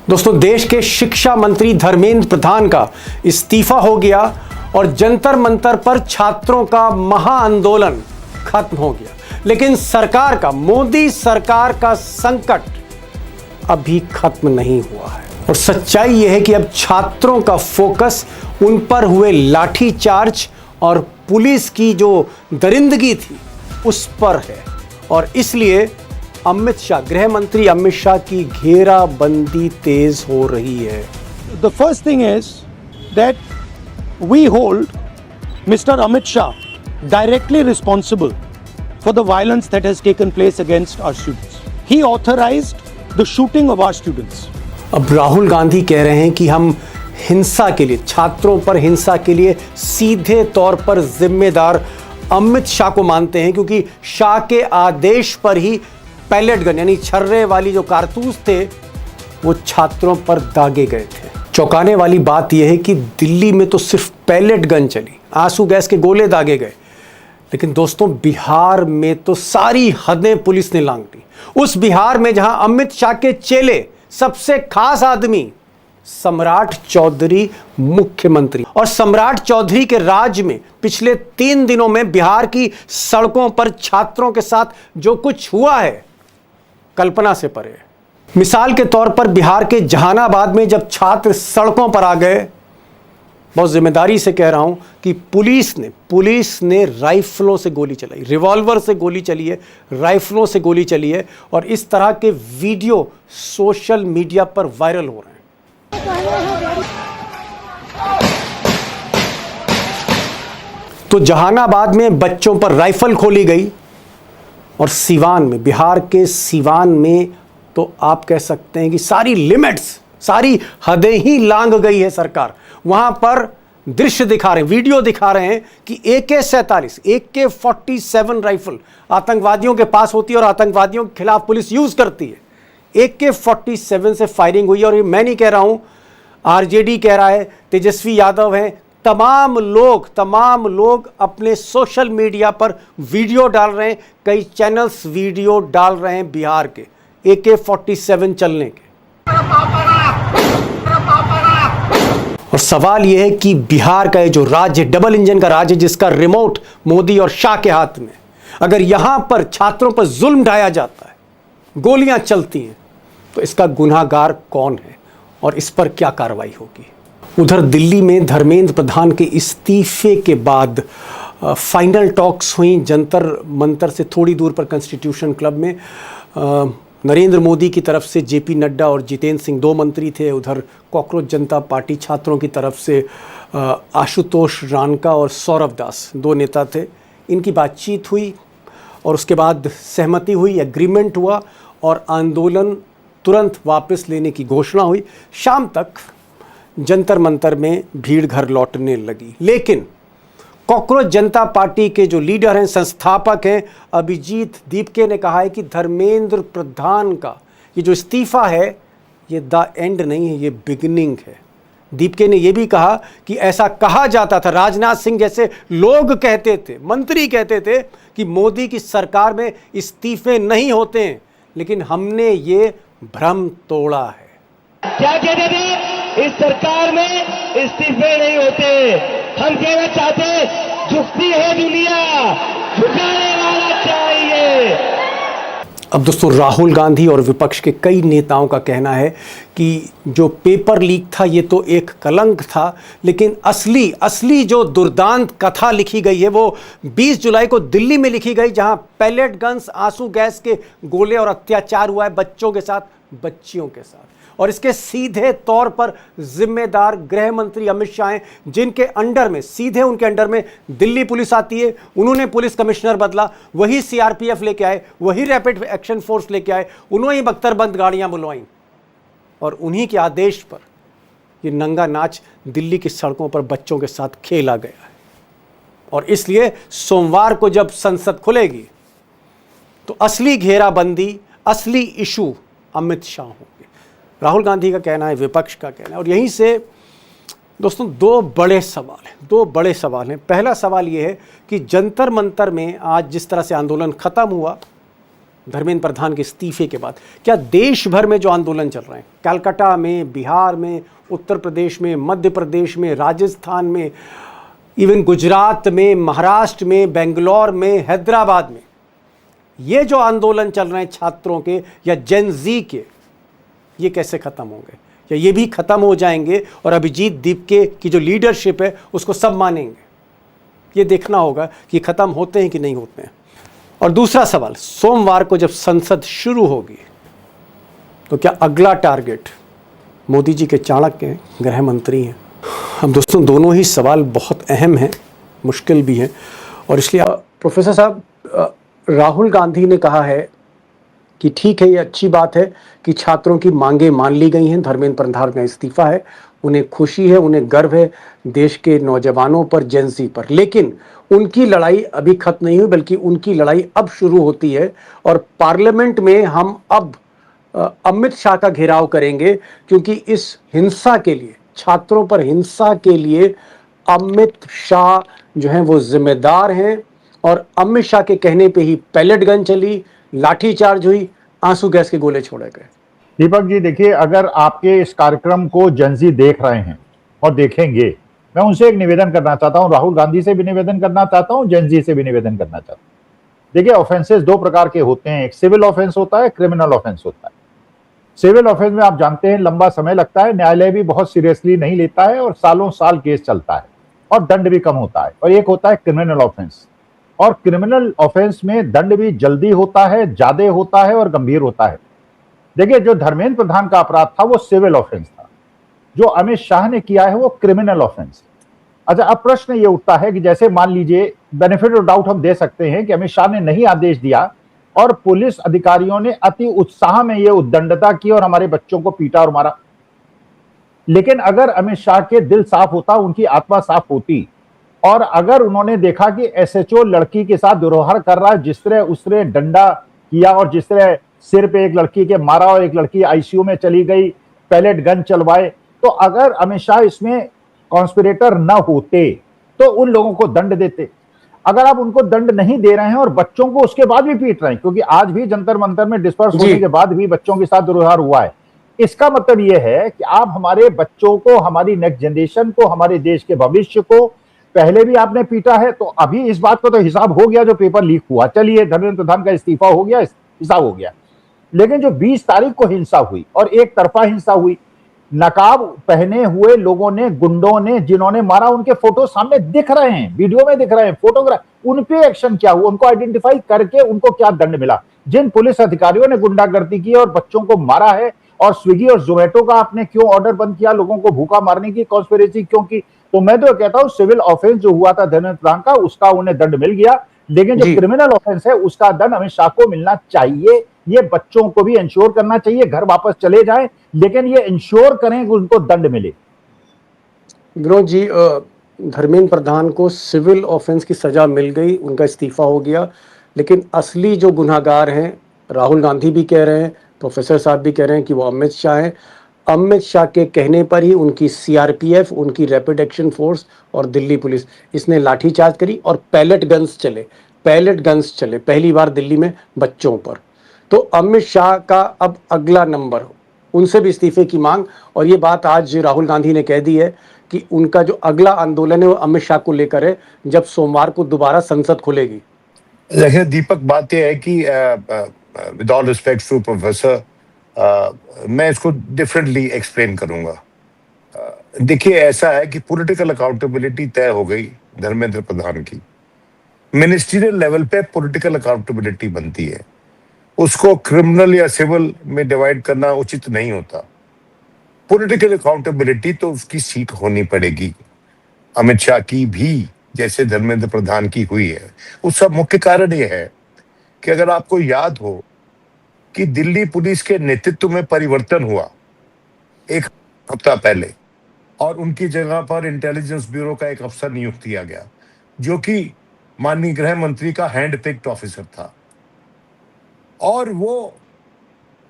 दोस्तों, देश के शिक्षा मंत्री धर्मेंद्र प्रधान का इस्तीफा हो गया और जंतर मंतर पर छात्रों का महाआंदोलन खत्म हो गया। लेकिन सरकार का, मोदी सरकार का संकट अभी खत्म नहीं हुआ है और सच्चाई यह है कि अब छात्रों का फोकस उन पर हुए लाठीचार्ज और पुलिस की जो दरिंदगी थी उस पर है। और इसलिए अमित शाह, गृह मंत्री अमित शाह की घेराबंदी तेज हो रही है। The first thing is that we hold Mr. Amit Shah directly responsible for the violence that has taken place against our students. He authorized the shooting of our students. अब राहुल गांधी कह रहे हैं कि हम हिंसा के लिए, छात्रों पर हिंसा के लिए सीधे तौर पर जिम्मेदार अमित शाह को मानते हैं, क्योंकि शाह के आदेश पर ही पैलेट गन यानी छर्रे वाली जो कारतूस थे वो छात्रों पर दागे गए थे। चौंकाने वाली बात यह है कि दिल्ली में तो सिर्फ पैलेट गन चली, आंसू गैस के गोले दागे गए, लेकिन दोस्तों बिहार में तो सारी हदें पुलिस ने लांघ दी। उस बिहार में जहां अमित शाह के चेले, सबसे खास आदमी सम्राट चौधरी मुख्यमंत्री, और सम्राट चौधरी के राज में पिछले 3 दिनों में बिहार की सड़कों पर छात्रों के साथ जो कुछ हुआ है कल्पना से परे है। मिसाल के तौर पर बिहार के जहानाबाद में जब छात्र सड़कों पर आ गए, बहुत जिम्मेदारी से कह रहा हूं कि पुलिस ने राइफलों से गोली चलाई, रिवॉल्वर से गोली चली है, राइफलों से गोली चली है, और इस तरह के वीडियो सोशल मीडिया पर वायरल हो रहे हैं। तो जहानाबाद में बच्चों पर राइफल खोली गई और सिवान में, बिहार के सिवान में तो आप कह सकते हैं कि सारी लिमिट्स, सारी हदें ही लांघ गई है सरकार। वहां पर दृश्य दिखा रहे हैं, वीडियो दिखा रहे हैं कि AK-47, AK-47 राइफल आतंकवादियों के पास होती है और आतंकवादियों के खिलाफ पुलिस यूज करती है। AK-47 से फायरिंग हुई है और ये मैं नहीं कह रहा हूं, RJD कह रहा है, तेजस्वी यादव हैं, तमाम लोग अपने सोशल मीडिया पर वीडियो डाल रहे हैं, कई चैनल्स वीडियो डाल रहे हैं बिहार के AK-47 चलने के। और सवाल यह है कि बिहार का ये जो राज्य, डबल इंजन का राज्य, जिसका रिमोट मोदी और शाह के हाथ में, अगर यहां पर छात्रों पर जुल्म ढाया जाता है, गोलियां चलती हैं, तो इसका गुनहगार कौन है और इस पर क्या कार्रवाई होगी? उधर दिल्ली में धर्मेंद्र प्रधान के इस्तीफे के बाद फाइनल टॉक्स हुई जंतर मंतर से थोड़ी दूर पर कॉन्स्टिट्यूशन क्लब में। नरेंद्र मोदी की तरफ से JP नड्डा और जितेंद्र सिंह 2 मंत्री थे। उधर कॉकरोच जनता पार्टी छात्रों की तरफ से आशुतोष रानका और सौरभ दास 2 नेता थे। इनकी बातचीत हुई और उसके बाद सहमति हुई, एग्रीमेंट हुआ और आंदोलन तुरंत वापस लेने की घोषणा हुई। शाम तक जंतर मंतर में भीड़ घर लौटने लगी, लेकिन कॉकरोच जनता पार्टी के जो लीडर हैं, संस्थापक हैं, अभिजीत दीपके ने कहा है कि धर्मेंद्र प्रधान का ये जो इस्तीफा है ये द एंड नहीं है, ये बिगिनिंग है। दीपके ने यह भी कहा कि ऐसा कहा जाता था, राजनाथ सिंह जैसे लोग कहते थे, मंत्री कहते थे कि मोदी की सरकार में इस्तीफे नहीं होते हैं, लेकिन हमने ये भ्रम तोड़ा है। क्या कहते थे? इस सरकार में इस्तीफे नहीं होते। हम कहना चाहते, झुकती है दुनिया, झुकाने वाला चाहिए। अब दोस्तों, राहुल गांधी और विपक्ष के कई नेताओं का कहना है कि जो पेपर लीक था ये तो एक कलंक था, लेकिन असली जो दुर्दांत कथा लिखी गई है वो 20 जुलाई को दिल्ली में लिखी गई, जहां पैलेट गन्स, आंसू गैस के गोले और अत्याचार हुआ है बच्चों के साथ, बच्चियों के साथ। और इसके सीधे तौर पर जिम्मेदार गृह मंत्री अमित शाह हैं, जिनके अंडर में, सीधे उनके अंडर में दिल्ली पुलिस आती है। उन्होंने पुलिस कमिश्नर बदला, वही CRPF लेके आए, वही रैपिड एक्शन फोर्स लेके आए, उन्होंने बख्तरबंद गाड़ियां बुलवाई और उन्हीं के आदेश पर ये नंगा नाच दिल्ली की सड़कों पर बच्चों के साथ खेला गया है। और इसलिए सोमवार को जब संसद खुलेगी तो असली घेराबंदी, असली इशू अमित शाह होंगे। राहुल गांधी का कहना है, विपक्ष का कहना है। और यहीं से दोस्तों 2 बड़े सवाल हैं। पहला सवाल यह है कि जंतर मंतर में आज जिस तरह से आंदोलन खत्म हुआ, धर्मेंद्र प्रधान के इस्तीफे के बाद, क्या देश भर में जो आंदोलन चल रहे हैं, कलकत्ता में, बिहार में, उत्तर प्रदेश में, मध्य प्रदेश में, राजस्थान में, इवन गुजरात में, महाराष्ट्र में, बेंगलोर में, हैदराबाद में, ये जो आंदोलन चल रहे हैं छात्रों के या जेन जी के, ये कैसे ख़त्म होंगे? या ये भी ख़त्म हो जाएंगे और अभिजीत दीपके की जो लीडरशिप है उसको सब मानेंगे? ये देखना होगा कि ख़त्म होते हैं कि नहीं होते हैं। और दूसरा सवाल, सोमवार को जब संसद शुरू होगी तो क्या अगला टारगेट मोदी जी के चाणक्य हैं, गृह मंत्री हैं? हम दोस्तों, दोनों ही सवाल बहुत अहम हैं, मुश्किल भी हैं, और इसलिए प्रोफेसर साहब, राहुल गांधी ने कहा है कि ठीक है, ये अच्छी बात है कि छात्रों की मांगें मान ली गई हैं, धर्मेंद्र प्रधान का इस्तीफा है, उन्हें खुशी है, उन्हें गर्व है देश के नौजवानों पर, जेंजी पर, लेकिन उनकी लड़ाई अभी खत्म नहीं हुई, बल्कि उनकी लड़ाई अब शुरू होती है। और पार्लियामेंट में हम अब अमित शाह का घेराव करेंगे, क्योंकि इस हिंसा के लिए, छात्रों पर हिंसा के लिए अमित शाह जो हैं वो जिम्मेदार हैं। और अमित शाह के कहने पे ही पैलेट गन चली, लाठीचार्ज हुई, आंसू गैस के गोले छोड़े गए। दीपक जी देखिए, अगर आपके इस कार्यक्रम को जनजी देख रहे हैं और देखेंगे, मैं उनसे एक निवेदन करना चाहता हूं, राहुल गांधी से भी निवेदन करना चाहता हूं, जनजी से भी निवेदन करना चाहता हूं। देखिए, ऑफेंसेस दो प्रकार के होते हैं, एक सिविल ऑफेंस होता है, क्रिमिनल ऑफेंस होता है। सिविल ऑफेंस में आप जानते हैं लंबा समय लगता है, न्यायालय भी बहुत सीरियसली नहीं लेता है और सालों साल केस चलता है और दंड भी कम होता है। और एक होता है क्रिमिनल ऑफेंस, और क्रिमिनल ऑफेंस में दंड भी जल्दी होता है, ज्यादा होता है और गंभीर होता है। देखिए, जो धर्मेंद्र प्रधान का अपराध था वो सिविल ऑफेंस था, जो अमित शाह ने किया है वो क्रिमिनल ऑफेंस। अच्छा, अब प्रश्न ये उठता है कि जैसे मान लीजिए, बेनिफिट ऑफ डाउट हम दे सकते हैं कि अमित शाह ने नहीं आदेश दिया और पुलिस अधिकारियों ने अति उत्साह में ये उद्दंडता की और हमारे बच्चों को पीटा और मारा, लेकिन अगर अमित शाह के दिल साफ होता, उनकी आत्मा साफ होती, और अगर उन्होंने देखा कि एसएचओ लड़की के साथ दुर्व्यवहार कर रहा है, जिस तरह उसने डंडा किया और जिस तरह सिर पे एक लड़की के मारा और एक लड़की आईसीयू में चली गई, पैलेट गन चलवाए, तो अगर अमित शाह इसमें कॉन्स्पिरेटर न होते तो उन लोगों को दंड देते। अगर आप उनको दंड नहीं दे रहे हैं और बच्चों को उसके बाद भी पीट रहे हैं, क्योंकि आज भी जंतर मंतर में डिस्पर्स होने के बाद भी बच्चों के साथ दुर्व्यवहार हुआ है, इसका मतलब यह है कि आप हमारे बच्चों को, हमारी नेक्स्ट जनरेशन को, हमारे देश के भविष्य को पहले भी आपने पीटा है। तो अभी इस बात का तो हिसाब हो गया जो पेपर लीक हुआ, चलिए धर्मेंद्र प्रधान का इस्तीफा हो गया, हिसाब हो गया, लेकिन जो 20 तारीख को हिंसा हुई और एक तरफा हिंसा हुई, नकाब पहने हुए लोगों ने, गुंडों ने, जिन्होंने मारा, उनके फोटो सामने दिख रहे हैं, वीडियो में दिख रहे हैं, फोटोग्राफ, उन पे एक्शन क्या हुआ, उनको आइडेंटिफाई करके उनको क्या दंड मिला? जिन पुलिस अधिकारियों ने गुंडागर्दी की और बच्चों को मारा है, और स्विगी और जोमेटो का आपने क्यों ऑर्डर बंद किया, लोगों को भूखा मारने की कॉन्स्पिरेसी क्यों की? तो मैं तो कहता हूं सिविल ऑफेंस जो हुआ था धर्मेंद्र प्रधान का, उसका उन्हें दंड मिल गया, लेकिन जो क्रिमिनल ऑफेंस है उसका दंड अमित शाह को मिलना चाहिए। ये बच्चों को भी इंश्योर करना चाहिए, घर वापस चले जाएं, लेकिन ये इंश्योर करें कि उनको दंड मिले। विनोद जी, धर्मेंद्र प्रधान को सिविल ऑफेंस की सजा मिल गई, उनका इस्तीफा हो गया, लेकिन असली जो गुनहगार हैं, राहुल गांधी भी कह रहे हैं, प्रोफेसर साहब भी कह रहे हैं कि वो अमित शाह हैं। अमित शाह के कहने पर ही उनकी सीआरपीएफ, उनकी रैपिड एक्शन फोर्स और दिल्ली पुलिस, इसने लाठीचार्ज करी और पैलेट गन्स चले पहली बार दिल्ली में बच्चों पर। तो अमित शाह का अब अगला नंबर, उनसे भी इस्तीफे की मांग, और ये बात आज राहुल गांधी ने कह दी है कि उनका जो अगला आंदोलन है वो अमित शाह को लेकर है, जब सोमवार को दोबारा संसद खुलेगी। देखिए दीपक, बात यह है कि with all respect to professor, मैं इसको डिफरेंटली एक्सप्लेन करूंगा। देखिए, ऐसा है कि पॉलिटिकल अकाउंटेबिलिटी तय हो गई धर्मेंद्र प्रधान की, मिनिस्ट्रियल लेवल पे पॉलिटिकल अकाउंटेबिलिटी बनती है, उसको क्रिमिनल या सिविल में डिवाइड करना उचित नहीं होता। पॉलिटिकल अकाउंटेबिलिटी तो उसकी सीट होनी पड़ेगी, अमित शाह की भी, जैसे धर्मेंद्र प्रधान की हुई है। उसका मुख्य कारण यह है कि अगर आपको याद हो कि दिल्ली पुलिस के नेतृत्व में परिवर्तन हुआ एक हफ्ता पहले, और उनकी जगह पर इंटेलिजेंस ब्यूरो का एक अफसर नियुक्त किया गया, जो कि माननीय गृह मंत्री का हैंड पिक्ड ऑफिसर था, और वो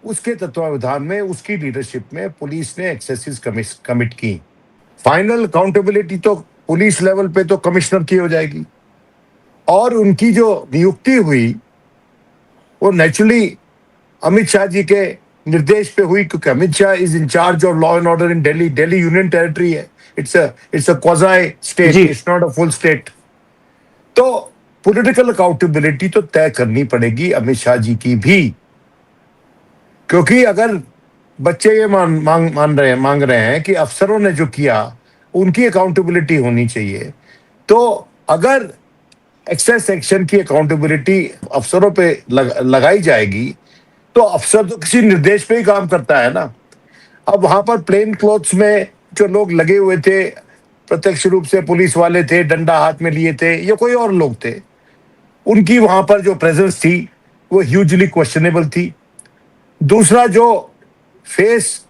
उसके तत्वावधान में, उसकी लीडरशिप में पुलिस ने एक्सेसिस कमिट की। फाइनल अकाउंटेबिलिटी तो पुलिस लेवल पे तो कमिश्नर की हो जाएगी, और उनकी जो नियुक्ति हुई वो नेचुरली अमित शाह जी के निर्देश पे हुई, क्योंकि Amit Shah is in charge of law and order in Delhi. Delhi union territory है, इट्स अ क्वाज़ी स्टेट, जी। It's not a full state. तो पॉलिटिकल अकाउंटेबिलिटी तो तय करनी पड़ेगी अमित शाह जी की भी, क्योंकि अगर बच्चे ये मांग रहे हैं कि अफसरों ने जो किया उनकी अकाउंटेबिलिटी होनी चाहिए, तो अगर एक्सेस एक्शन की अकाउंटेबिलिटी अफसरों पे लगाई जाएगी तो अफसर तो किसी निर्देश पे ही काम करता है ना। अब वहां पर प्लेन क्लोथ्स में जो लोग लगे हुए थे, प्रत्यक्ष रूप से पुलिस वाले थे, डंडा हाथ में लिए थे, या कोई और लोग थे, उनकी वहां पर जो प्रेजेंस थी वो ह्यूजली क्वेश्चनेबल थी। दूसरा, जो फेस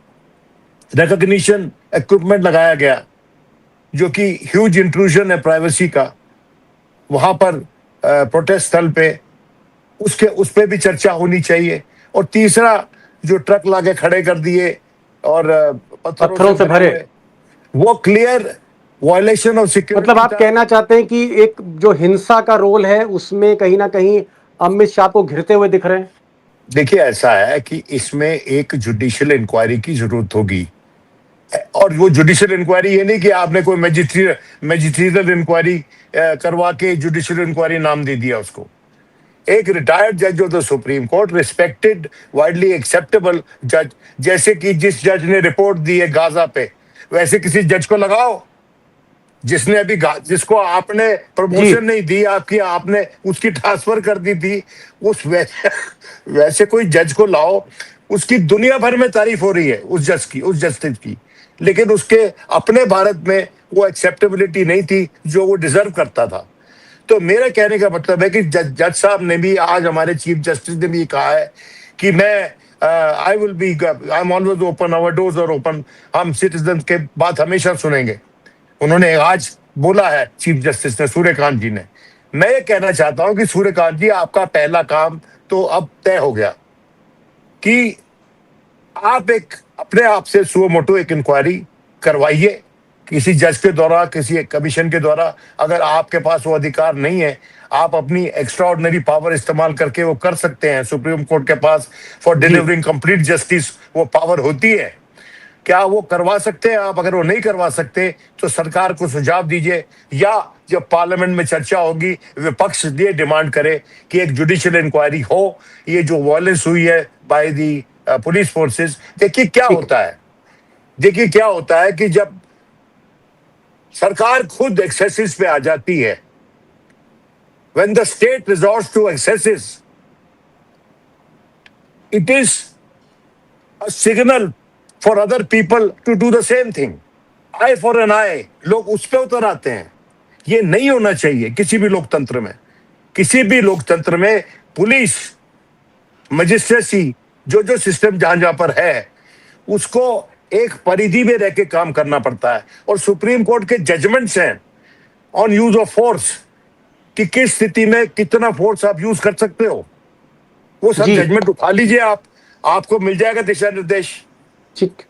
रिकॉग्निशन इक्विपमेंट लगाया गया, जो कि ह्यूज इंट्रूजन है प्राइवेसी का, वहां पर प्रोटेस्ट स्थल पे, उस पे भी चर्चा होनी चाहिए। और तीसरा, जो ट्रक लाके खड़े कर दिए और पत्थरों से भरे, वो क्लियर वायलेशन ऑफ सिक्योरिटी। मतलब आप कहना चाहते हैं कि एक जो हिंसा का रोल है उसमें कहीं ना कहीं अमित शाह को घिरते हुए दिख रहे हैं। देखिए, ऐसा है कि इसमें एक जुडिशियल इंक्वायरी की जरूरत होगी, और वो जुडिशियल इंक्वायरी ये नहीं कि आपने कोई मैजिस्ट्रियल इंक्वायरी करवा के जुडिशियल इंक्वायरी नाम दे दिया उसको। एक रिटायर्ड जज of the supreme court, respected, widely acceptable जज, जैसे कि जिस जज ने रिपोर्ट दी है गाजा पे, वैसे किसी जज को लगाओ जिसने अभी जिसको आपने प्रमोशन नहीं दी, आपने उसकी ट्रांसफर कर दी थी, वैसे कोई जज को लाओ। उसकी दुनिया भर में तारीफ हो रही है उस जस्टिस की, लेकिन उसके अपने भारत में वो एक्सेप्टेबिलिटी नहीं थी जो वो डिजर्व करता था। तो मेरा कहने का मतलब है कि जज साहब ने भी, आज हमारे चीफ जस्टिस ने भी कहा है कि I am always open, our doors are open, हम सिटीजन के बात हमेशा सुनेंगे। उन्होंने आज बोला है चीफ जस्टिस ने, सूर्यकांत जी ने। मैं ये कहना चाहता हूं कि सूर्यकांत जी, आपका पहला काम तो अब तय हो गया कि आप अपने आप से सुओ मोटो एक इंक्वायरी करवाइए किसी जज के द्वारा, किसी कमीशन के द्वारा। अगर आपके पास वो अधिकार नहीं है, आप अपनी एक्स्ट्राऑर्डिनरी पावर इस्तेमाल करके वो कर सकते हैं। सुप्रीम कोर्ट के पास फॉर डिलीवरिंग कंप्लीट जस्टिस वो पावर होती है, क्या वो करवा सकते हैं आप? अगर वो नहीं करवा सकते तो सरकार को सुझाव दीजिए, या जब पार्लियामेंट में चर्चा होगी विपक्ष ये डिमांड करे कि एक जुडिशियल इंक्वायरी हो, ये जो वायलेंस हुई है बाय दी पुलिस फोर्सेस। देखिए क्या होता है कि जब सरकार खुद एक्सेसिस पे आ जाती है, when the state resorts to excesses, it is a signal for other people to do the same thing. Eye for an eye, लोग उस पे उतर आते हैं। ये नहीं होना चाहिए किसी भी लोकतंत्र में। किसी भी लोकतंत्र में पुलिस, मजिस्ट्रेसी, जो सिस्टम जहां पर है, उसको एक परिधि में रह के काम करना पड़ता है। और सुप्रीम कोर्ट के जजमेंट्स हैं ऑन यूज ऑफ फोर्स, कि किस स्थिति में कितना फोर्स आप यूज कर सकते हो, वो सब जजमेंट उठा लीजिए, आपको मिल जाएगा दिशा निर्देश। ठीक।